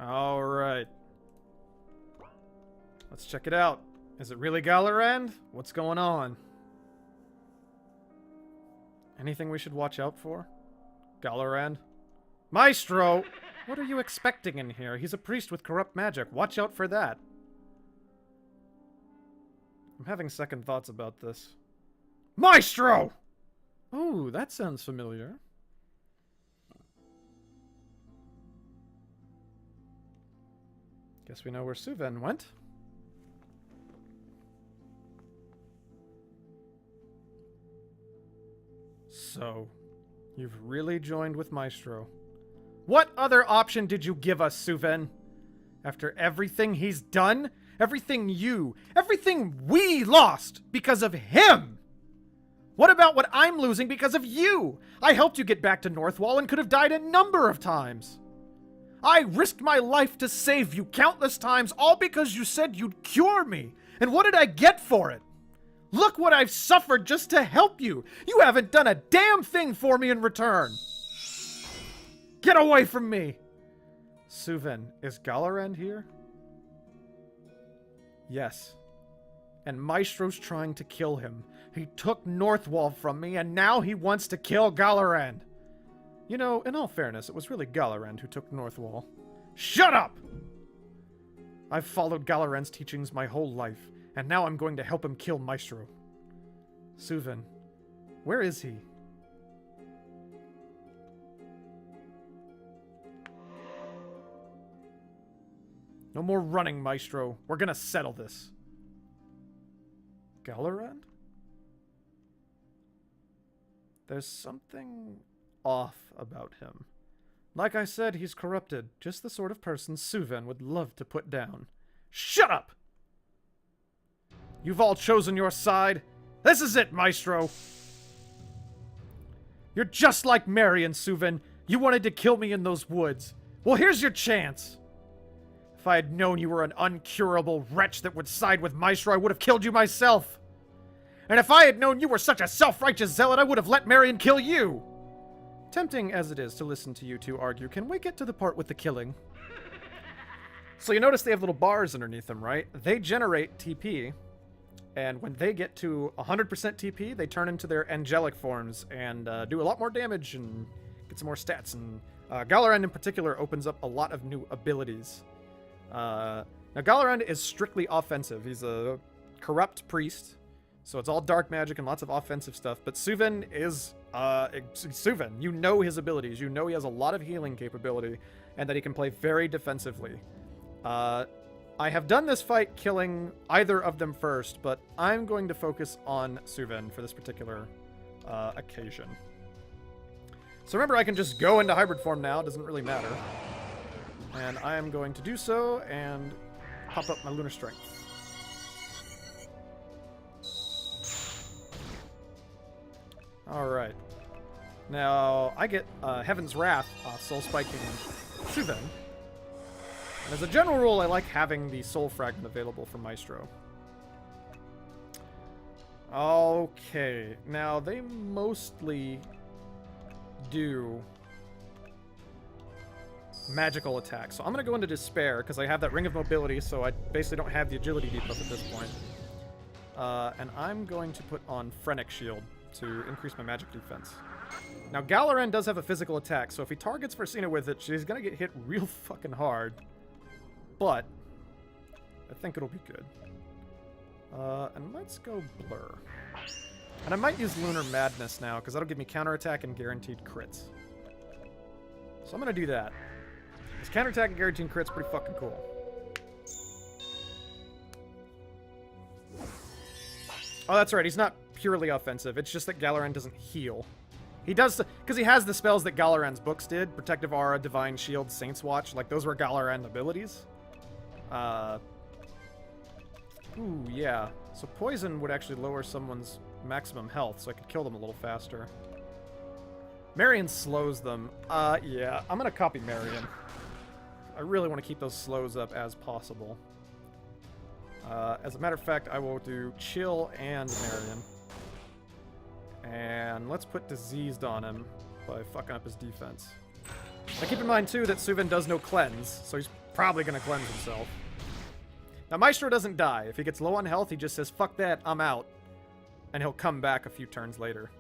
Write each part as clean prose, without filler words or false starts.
Alright. Let's check it out. Is it really Galorand? What's going on? Anything we should watch out for? Galorand? Maestro! What are you expecting in here? He's a priest with corrupt magic. Watch out for that. I'm having second thoughts about this. Maestro! Ooh, that sounds familiar. Guess we know where Suven went. So, you've really joined with Maestro. What other option did you give us, Suven? After everything he's done? Everything we lost because of him! What about what I'm losing because of you? I helped you get back to Northwall and could have died a number of times. I risked my life to save you countless times, all because you said you'd cure me. And what did I get for it? Look what I've suffered just to help you. You haven't done a damn thing for me in return. Get away from me. Suven, is Galorand here? Yes. And Maestro's trying to kill him. He took Northwall from me, and now he wants to kill Galorand. You know, in all fairness, it was really Galorand who took Northwall. Shut up! I've followed Galorand's teachings my whole life, and now I'm going to help him kill Maestro. Suven, where is he? No more running, Maestro. We're gonna settle this. Galorand? There's something off about him. Like I said, he's corrupted. Just the sort of person Suven would love to put down. Shut up! You've all chosen your side. This is it, Maestro! You're just like Mary and Suven. You wanted to kill me in those woods. Well, here's your chance. If I had known you were an uncurable wretch that would side with Maestro, I would have killed you myself. And if I had known you were such a self-righteous zealot, I would have let Marion kill you. Tempting as it is to listen to you two argue, can we get to the part with the killing? So you notice they have little bars underneath them, right? They generate TP, and when they get to 100% TP, they turn into their angelic forms and do a lot more damage and get some more stats. And Galorand in particular opens up a lot of new abilities. Now Galorand is strictly offensive. He's a corrupt priest, so it's all dark magic and lots of offensive stuff. But Suven is Suven. You know his abilities. You know he has a lot of healing capability, and that he can play very defensively. I have done this fight killing either of them first, but I'm going to focus on Suven for this particular occasion. So remember, I can just go into hybrid form now. It doesn't really matter. And I am going to do so and pop up my Lunar Strength. Alright. Now, I get Heaven's Wrath off Soul Spiking Suven. And as a general rule, I like having the Soul Fragment available for Maestro. Okay. Now, they mostly do magical attacks. So I'm going to go into Despair, because I have that Ring of Mobility, so I basically don't have the Agility debuff at this point. And I'm going to put on Phrenic Shield to increase my magic defense. Now, Galorand does have a physical attack, so if he targets Farsina with it, she's going to get hit real fucking hard. But I think it'll be good. And let's go Blur. And I might use Lunar Madness now, because that'll give me counterattack and guaranteed crits. So I'm going to do that. This counterattack and guaranteed crits pretty fucking cool. Oh, that's right. He's not purely offensive. It's just that Galorand doesn't heal. He does, because he has the spells that Galorand's books did. Protective Aura, Divine Shield, Saint's Watch. Like, those were Galorand abilities. Ooh, yeah. So Poison would actually lower someone's maximum health, so I could kill them a little faster. Marion slows them. Yeah. I'm going to copy Marion. I really want to keep those slows up as possible. As a matter of fact, I will do Chill and Marion. And let's put Diseased on him by fucking up his defense. Now keep in mind, too, that Suven does no cleanse, so he's probably going to cleanse himself. Now, Maestro doesn't die. If he gets low on health, he just says, fuck that, I'm out. And he'll come back a few turns later.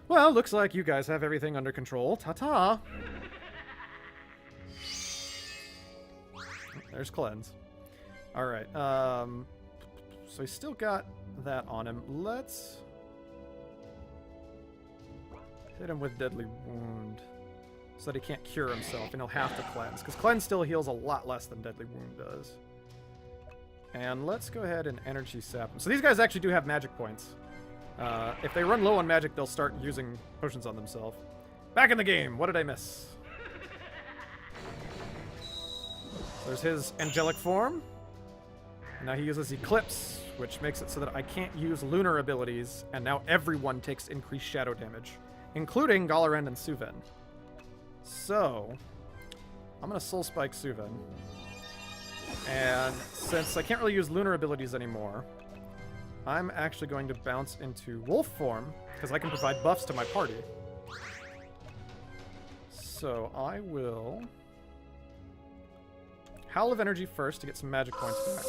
Well, looks like you guys have everything under control. Ta-ta. There's cleanse. Alright, so he's still got that on him. Let's hit him with Deadly Wound so that he can't cure himself and he'll have to cleanse, because cleanse still heals a lot less than Deadly Wound does. And let's go ahead and energy sap him. So these guys actually do have magic points. If they run low on magic, they'll start using potions on themselves. Back in the game. What did I miss? There's his angelic form. Now he uses Eclipse, which makes it so that I can't use lunar abilities, and now everyone takes increased shadow damage, including Galorand and Suven. So, I'm going to Soul Spike Suven. And since I can't really use lunar abilities anymore, I'm actually going to bounce into wolf form, because I can provide buffs to my party. So I will Howl of Energy first to get some magic points back.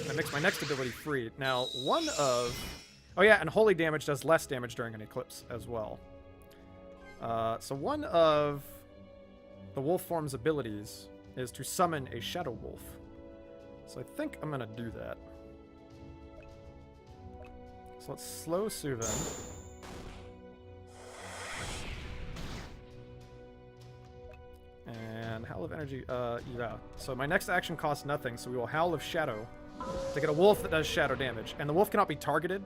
And that makes my next ability free. Now, one of... Oh yeah, and Holy Damage does less damage during an eclipse as well. So one of the wolf form's abilities is to summon a shadow wolf. So I think I'm going to do that. So let's slow Suven. And Howl of Energy, yeah. So my next action costs nothing, so we will Howl of Shadow to get a wolf that does shadow damage. And the wolf cannot be targeted.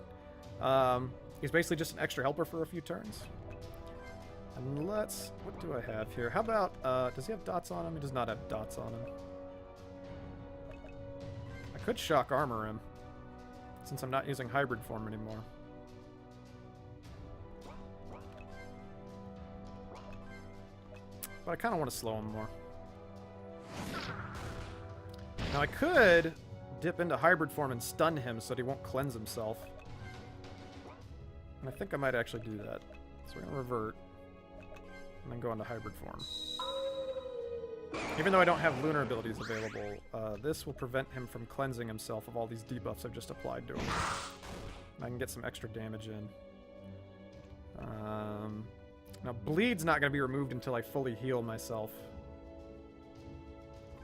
He's basically just an extra helper for a few turns. And let's... What do I have here? How about... does he have dots on him? He does not have dots on him. I could shock armor him, since I'm not using hybrid form anymore. But I kind of want to slow him more. Now I could dip into hybrid form and stun him so that he won't cleanse himself. And I think I might actually do that. So we're going to revert. And then go into hybrid form. Even though I don't have lunar abilities available, this will prevent him from cleansing himself of all these debuffs I've just applied to him. And I can get some extra damage in. Now, Bleed's not going to be removed until I fully heal myself.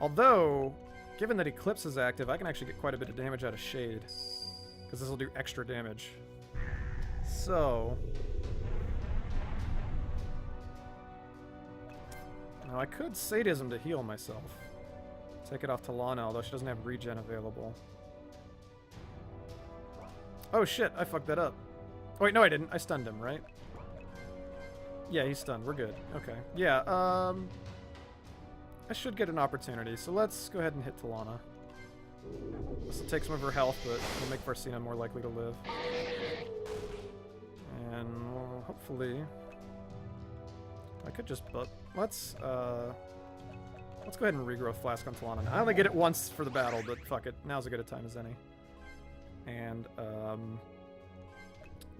Although, given that Eclipse is active, I can actually get quite a bit of damage out of Shade. Because this will do extra damage. So... Now, I could Sadism to heal myself. Take it off to Lana, although she doesn't have regen available. Oh shit, I fucked that up. Oh, wait, no I didn't. I stunned him, right? Yeah, he's stunned. We're good. Okay. Yeah, I should get an opportunity, so let's go ahead and hit Talana. This will take some of her health, but it'll make Varsina more likely to live. And we'll hopefully... I could just... But let's go ahead and regrowth Flask on Talana. I only get it once for the battle, but fuck it. Now's as good a time as any. And,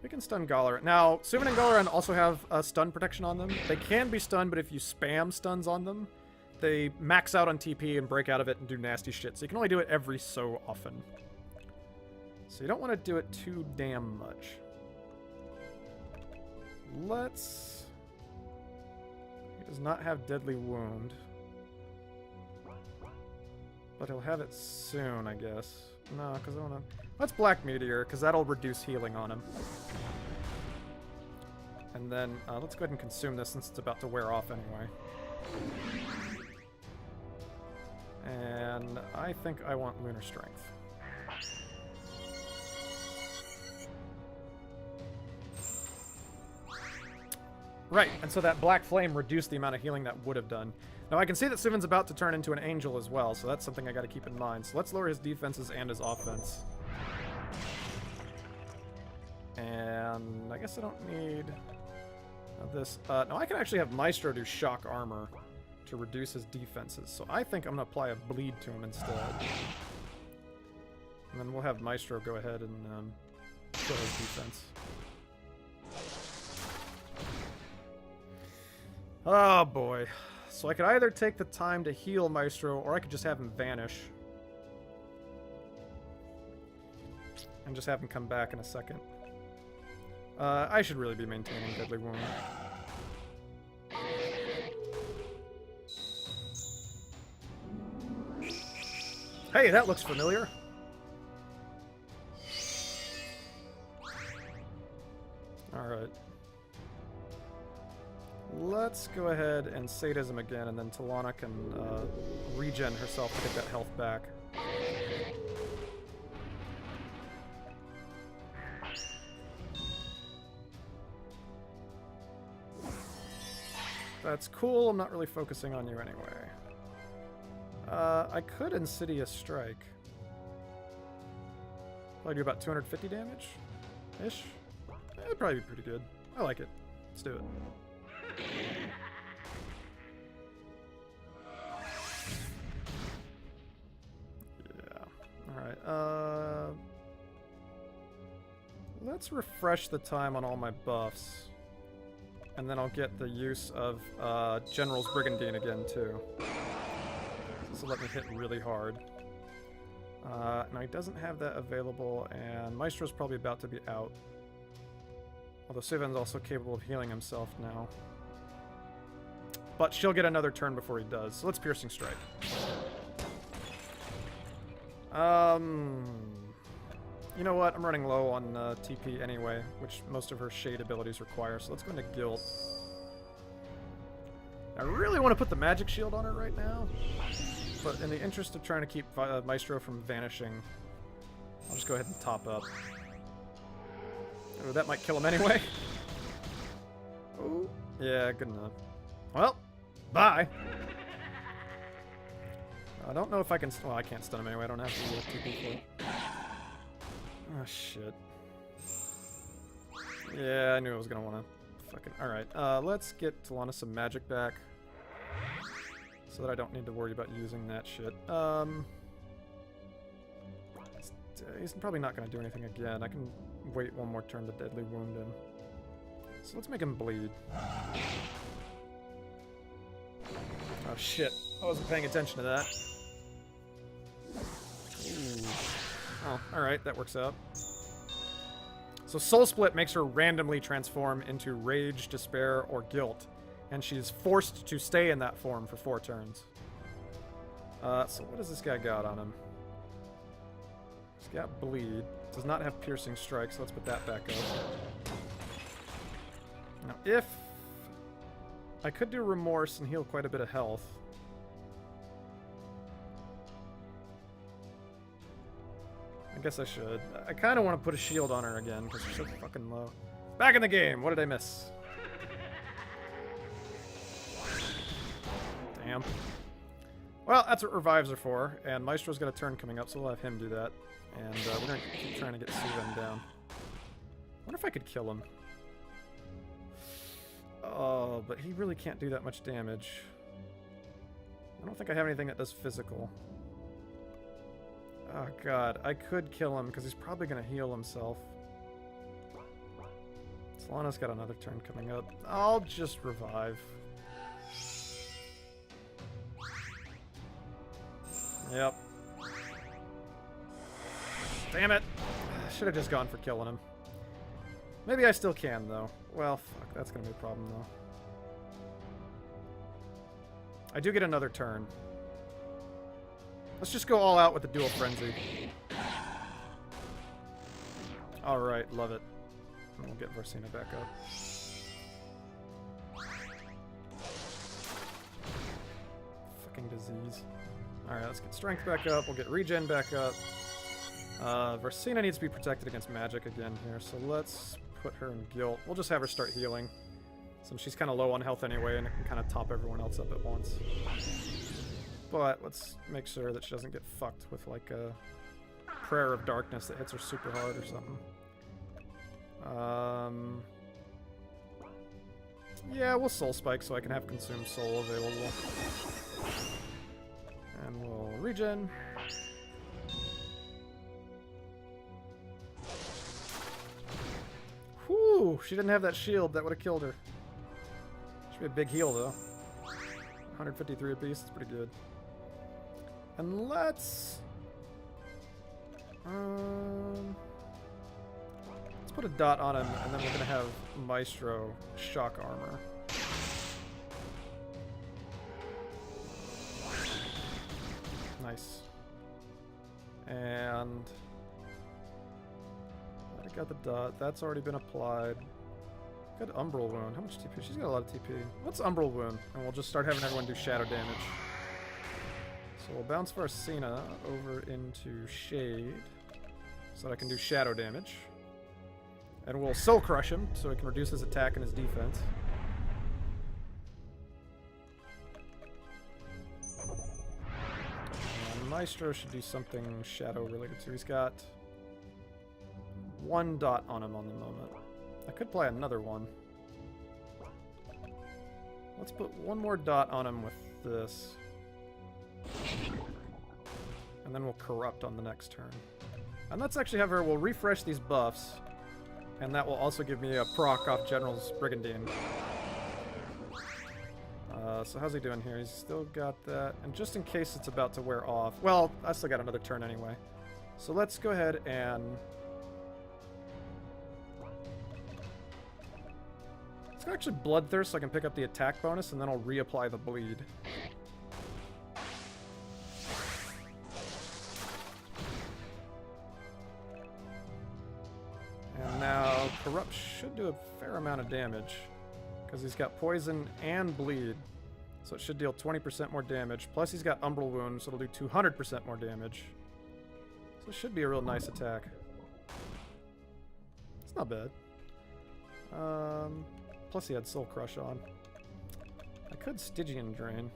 we can stun Galorand. Now, Suven and Galorand also have stun protection on them. They can be stunned, but if you spam stuns on them, they max out on TP and break out of it and do nasty shit. So you can only do it every so often. So you don't want to do it too damn much. Let's... He does not have Deadly Wound. But he'll have it soon, I guess. No, because I want to... Let's Black Meteor, because that'll reduce healing on him. And then, let's go ahead and consume this since it's about to wear off anyway. And I think I want Lunar Strength. Right, and so that Black Flame reduced the amount of healing that would have done. Now I can see that Suven's about to turn into an angel as well, so that's something I gotta keep in mind. So let's lower his defenses and his offense. And I guess I don't need this. No, I can actually have Maestro do shock armor to reduce his defenses. So I think I'm going to apply a bleed to him instead. And then we'll have Maestro go ahead and kill his defense. Oh boy. So I could either take the time to heal Maestro, or I could just have him vanish. And just have him come back in a second. I should really be maintaining Deadly Wound. Hey, that looks familiar. Alright. Let's go ahead and Sadism again, and then Talana can regen herself to get that health back. That's cool, I'm not really focusing on you anyway. I could Insidious Strike. Probably do about 250 damage-ish. It'd probably be pretty good. I like it. Let's do it. Yeah. Alright, let's refresh the time on all my buffs. And then I'll get the use of General's Brigandine again, too. This will let me hit really hard. Now, he doesn't have that available, and Maestro's probably about to be out. Although Sivan's also capable of healing himself now. But she'll get another turn before he does, so let's Piercing Strike. You know what? I'm running low on TP anyway, which most of her Shade abilities require, so let's go into Guilt. I really want to put the Magic Shield on her right now, but in the interest of trying to keep Maestro from vanishing, I'll just go ahead and top up. Oh, that might kill him anyway. Oh, yeah, good enough. Well, bye! I don't know if I can... Well, I can't stun him anyway. I don't have to use TP for it. Oh, shit. Yeah, I knew I was going to want to fucking... Alright, let's get Talana some magic back. So that I don't need to worry about using that shit. He's probably not going to do anything again. I can wait one more turn to Deadly Wound him. So let's make him bleed. Oh, shit. I wasn't paying attention to that. Ooh. Oh, alright, that works out. So Soul Split makes her randomly transform into Rage, Despair, or Guilt, and she's forced to stay in that form for 4 turns. So what does this guy got on him? He's got Bleed. Does not have Piercing Strike, so let's put that back up. Now, if... I could do Remorse and heal quite a bit of health. I guess I should. I kind of want to put a shield on her again, because she's so fucking low. Back in the game! What did I miss? Damn. Well, that's what revives are for, and Maestro's got a turn coming up, so we'll have him do that. And we're going to keep trying to get Suven down. I wonder if I could kill him. Oh, but he really can't do that much damage. I don't think I have anything that does physical. Oh god, I could kill him because he's probably going to heal himself. Solana's got another turn coming up. I'll just revive. Yep. Damn it! Should have just gone for killing him. Maybe I still can, though. Well, fuck, that's going to be a problem, though. I do get another turn. Let's just go all out with the Dual Frenzy. Alright, love it. And we'll get Varsina back up. Fucking disease. Alright, let's get Strength back up. We'll get Regen back up. Varsina needs to be protected against magic again here, so let's put her in Guilt. We'll just have her start healing, since she's kind of low on health anyway, and it can kind of top everyone else up at once. But let's make sure that she doesn't get fucked with, like, a Prayer of Darkness that hits her super hard or something. Yeah, we'll Soul Spike so I can have Consume Soul available. And we'll regen. Whew, she didn't have that shield, that would have killed her. Should be a big heal, though. 153 apiece. It's pretty good. And let's put a dot on him, and then we're gonna have Maestro shock armor. Nice. And I got the dot. That's already been applied. Got Umbral Wound. How much TP? She's got a lot of TP. What's Umbral Wound? And we'll just start having everyone do shadow damage. So we'll bounce Varsina over into Shade so that I can do shadow damage. And we'll Soul Crush him so he can reduce his attack and his defense. And Maestro should do something shadow related to. He's got 1 dot on him on the moment. I could play another one. Let's put 1 more dot on him with this. And then we'll corrupt on the next turn. And let's actually have her, we'll refresh these buffs. And that will also give me a proc off General's Brigandine. So how's he doing here? He's still got that. And just in case it's about to wear off. Well, I still got another turn anyway. So let's go ahead and... let's go actually Bloodthirst so I can pick up the attack bonus, and then I'll reapply the bleed. And now Corrupt should do a fair amount of damage, because he's got Poison and Bleed. So it should deal 20% more damage. Plus he's got Umbral Wound, so it'll do 200% more damage. So it should be a real nice attack. It's not bad. Plus he had Soul Crush on. I could Stygian Drain.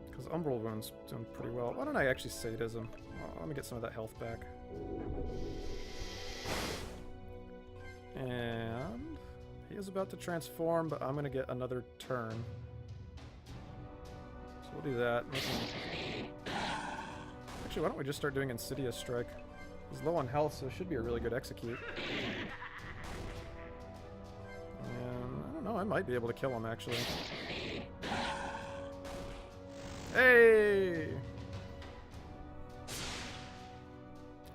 Because Umbral Wound's doing pretty well. Why don't I actually Sadism? Oh, let me get some of that health back. And... he is about to transform, but I'm going to get another turn. So we'll do that. Actually, why don't we just start doing Insidious Strike? He's low on health, so it should be a really good execute. And I don't know, I might be able to kill him, actually. Hey!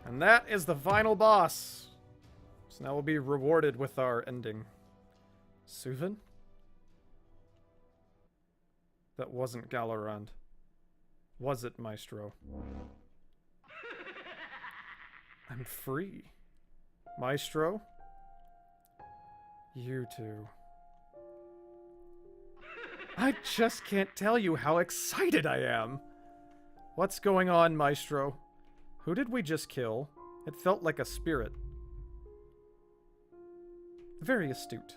And that is the final boss. So now we'll be rewarded with our ending. Suven? That wasn't Galorand. Was it, Maestro? I'm free. Maestro? You two. I just can't tell you how excited I am. What's going on, Maestro? Who did we just kill? It felt like a spirit. Very astute.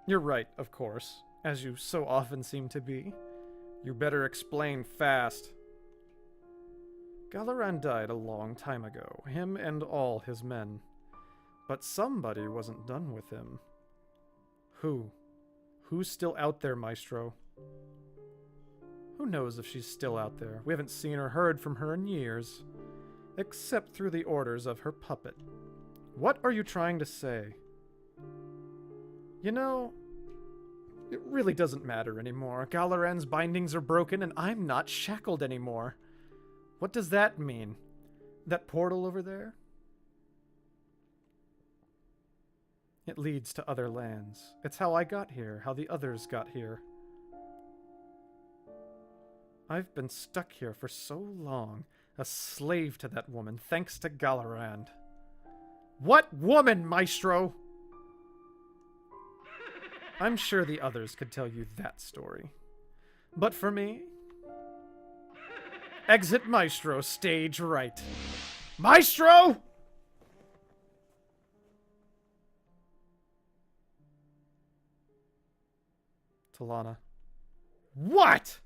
You're right, of course, as you so often seem to be. You better explain fast. Galorand died a long time ago, him and all his men. But somebody wasn't done with him. Who? Who's still out there, Maestro? Who knows if she's still out there? We haven't seen or heard from her in years. Except through the orders of her puppet. What are you trying to say? You know, it really doesn't matter anymore. Galorand's bindings are broken and I'm not shackled anymore. What does that mean? That portal over there? It leads to other lands. It's how I got here, how the others got here. I've been stuck here for so long, a slave to that woman, thanks to Galorand. What woman, Maestro? I'm sure the others could tell you that story. But for me... exit Maestro, stage right. Maestro! Talana. What?!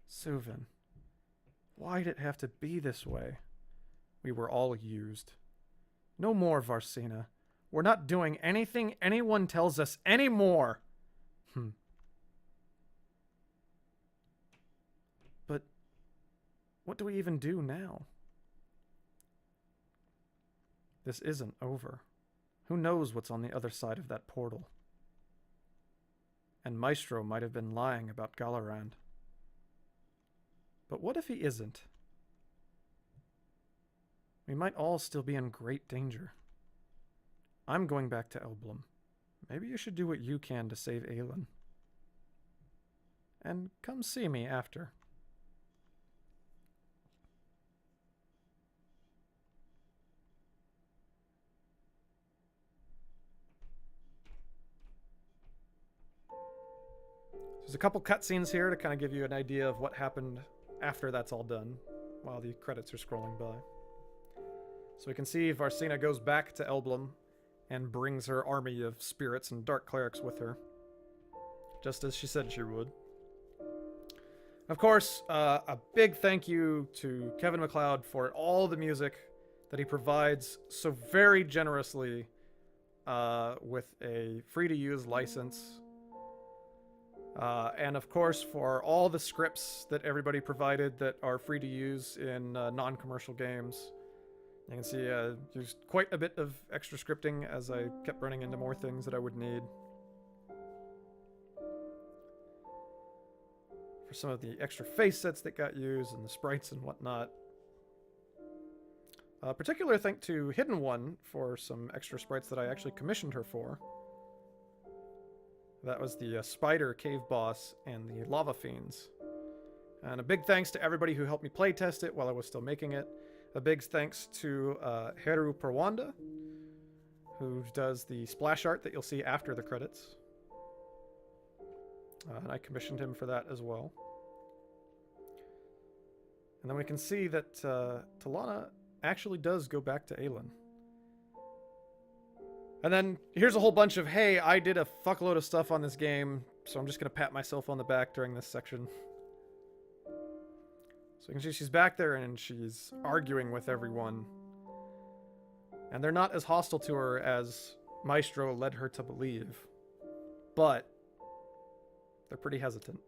Suven. Why'd it have to be this way? We were all used. No more, Varsina. We're not doing anything anyone tells us anymore. But what do we even do now? This isn't over. Who knows what's on the other side of that portal? And Maestro might have been lying about Gallarand. But what if he isn't? We might all still be in great danger. I'm going back to Elblum. Maybe you should do what you can to save Aelin. And come see me after. There's a couple cutscenes here to kind of give you an idea of what happened after that's all done, while the credits are scrolling by. So we can see Varsina goes back to Elblum and brings her army of spirits and dark clerics with her, just as she said she would. Of course, a big thank you to Kevin MacLeod for all the music that he provides so very generously with a free-to-use license. And of course, for all the scripts that everybody provided that are free to use in non-commercial games. You can see I used quite a bit of extra scripting as I kept running into more things that I would need. For some of the extra face sets that got used and the sprites and whatnot. Particular thank to Hidden One for some extra sprites that I actually commissioned her for. That was the Spider Cave Boss and the Lava Fiends. And a big thanks to everybody who helped me playtest it while I was still making it. A big thanks to Heru Perwanda, who does the splash art that you'll see after the credits. And I commissioned him for that as well. And then we can see that Talana actually does go back to Aelin. And then here's a whole bunch of, hey, I did a fuckload of stuff on this game, so I'm just going to pat myself on the back during this section. So you can see she's back there and she's arguing with everyone. And they're not as hostile to her as Maestro led her to believe. But they're pretty hesitant.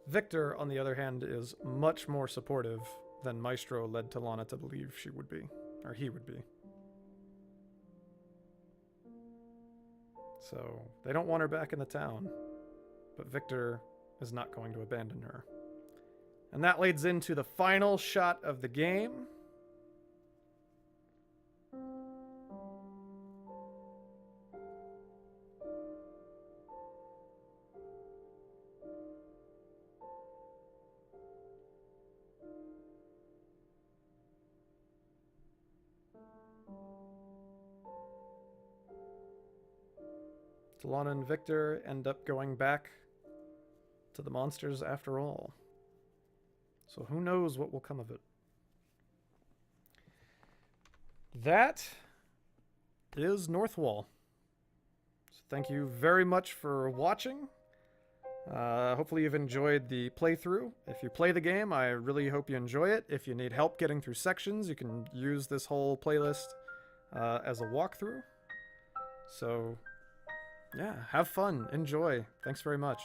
Victor, on the other hand, is much more supportive than Maestro led Talana to believe she would be, or he would be. So, they don't want her back in the town, but Victor is not going to abandon her. And that leads into the final shot of the game. Talana and Victor end up going back to the monsters after all. So who knows what will come of it. That is Northwall. So thank you very much for watching. Hopefully you've enjoyed the playthrough. If you play the game, I really hope you enjoy it. If you need help getting through sections, you can use this whole playlist as a walkthrough. So yeah, have fun. Enjoy. Thanks very much.